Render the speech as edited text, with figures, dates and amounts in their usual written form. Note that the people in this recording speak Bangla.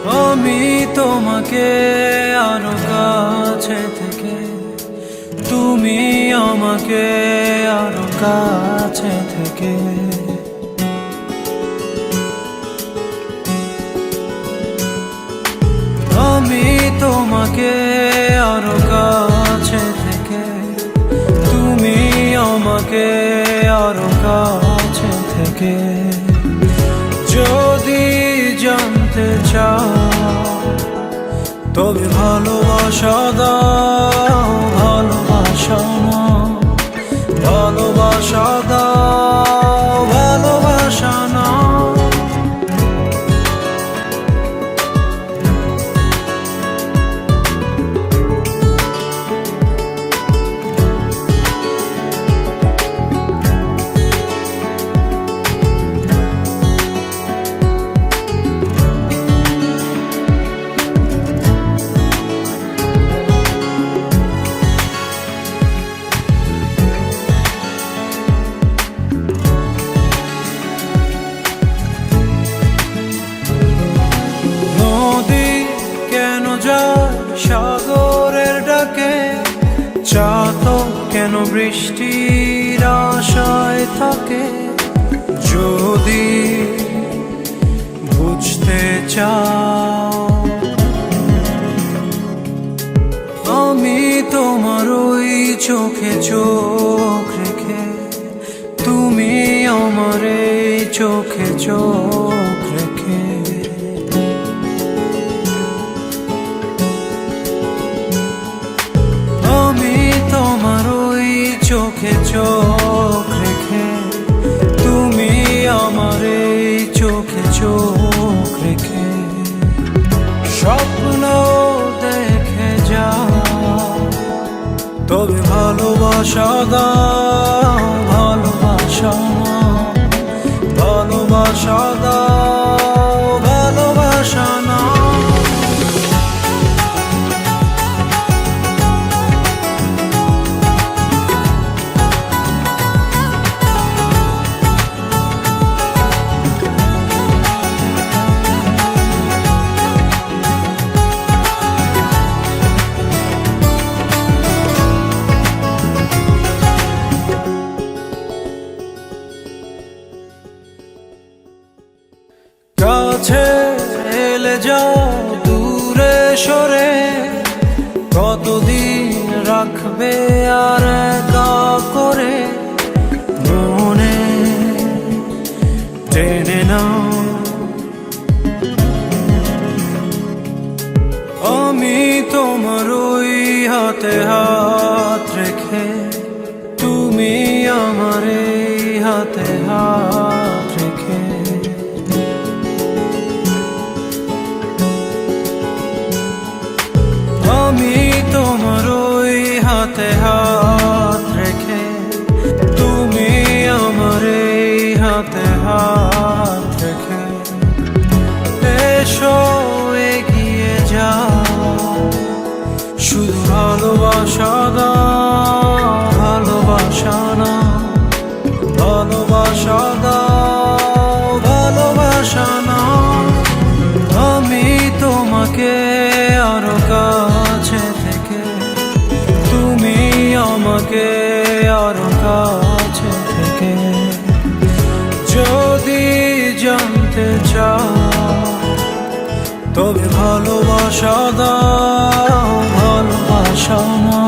আমি তোমাকে আরো কাছে থেকে, তুমি আমাকে আরো কাছে থেকে। আমি তোমাকে আরো কাছে থেকে, তুমি আমাকে আরো কাছে থেকে। যদি জানতে চাও তবে ভালোবাসা দাও, ভালোবাসা নাও, ভালোবাসা দাও, ভালোবাসা নাও। সাগরের ডাকে চাতক কেন বৃষ্টির আশায় থাকে? যদি বুঝতে চাও আমি তোমার ওই চোখে চোখ রেখে, তুমি আমার এই চোখে চোখ রেখে। তোমার ওই চোখে চোখ রেখে, তুমি আমার এই চোখে চোখ রেখে। স্বপ্ন দেখে যাও তবে ভালোবাসা দাও, ভালোবাসা নাও, ভালোবাসা দাও, ভালোবাসা নাও। কাছে এলে যাও দূরে সরে, কতদিন রাখবে আর একা করে? মনে টেনে নাও আমি তোমার ওই হাতে হাত রেখে, তুমি আমার এই হাতে হাত রেখে। আমি তোমার ওই হাতে হাত রেখে, তুমি আমার এই হাতে হাত রেখে। এসো এগিয়ে যাও, শুধু ভালোবাসা দাও, ভালোবাসা নাও, ভালোবাসা দাও, ভালোবাসা নাও। আমি তোমাকে আরো কাছে থেকে, তুমি আমাকে আরো কাছে থেকে। যদি জানতে চাও তবে ভালোবাসা দাও, ভালোবাসা নাও।